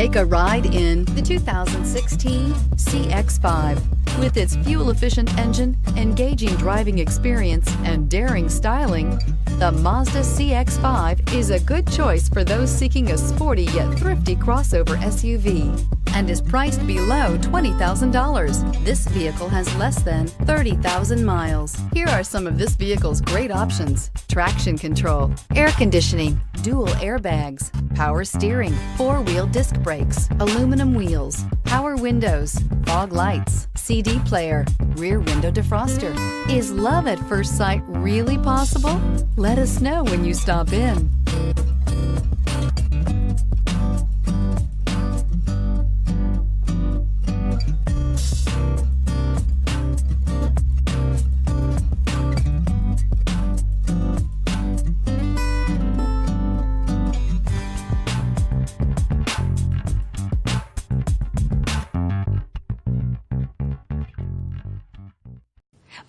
Take a ride in the 2016 CX-5. With its fuel-efficient engine, engaging driving experience, and daring styling, the Mazda CX-5 is a good choice for those seeking a sporty yet thrifty crossover SUV and is priced below $20,000. This vehicle has less than 30,000 miles. Here are some of this vehicle's great options: traction control, air conditioning, dual airbags, power steering, four-wheel disc brakes, aluminum wheels, power windows, fog lights, CD player, rear window defroster. Is love at first sight really possible? Let us know when you stop in.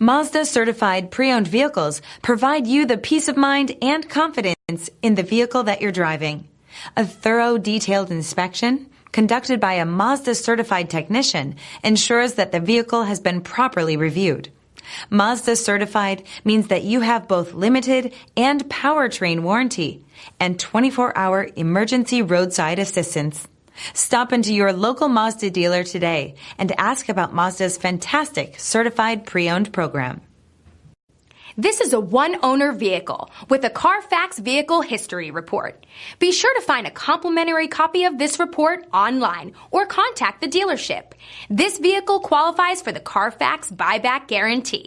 Mazda certified pre-owned vehicles provide you the peace of mind and confidence in the vehicle that you're driving. A thorough, detailed inspection conducted by a Mazda certified technician ensures that the vehicle has been properly reviewed. Mazda certified means that you have both limited and powertrain warranty and 24-hour emergency roadside assistance. Stop into your local Mazda dealer today and ask about Mazda's fantastic certified pre-owned program. This is a one-owner vehicle with a CARFAX Vehicle History Report. Be sure to find a complimentary copy of this report online or contact the dealership. This vehicle qualifies for the CARFAX Buyback Guarantee.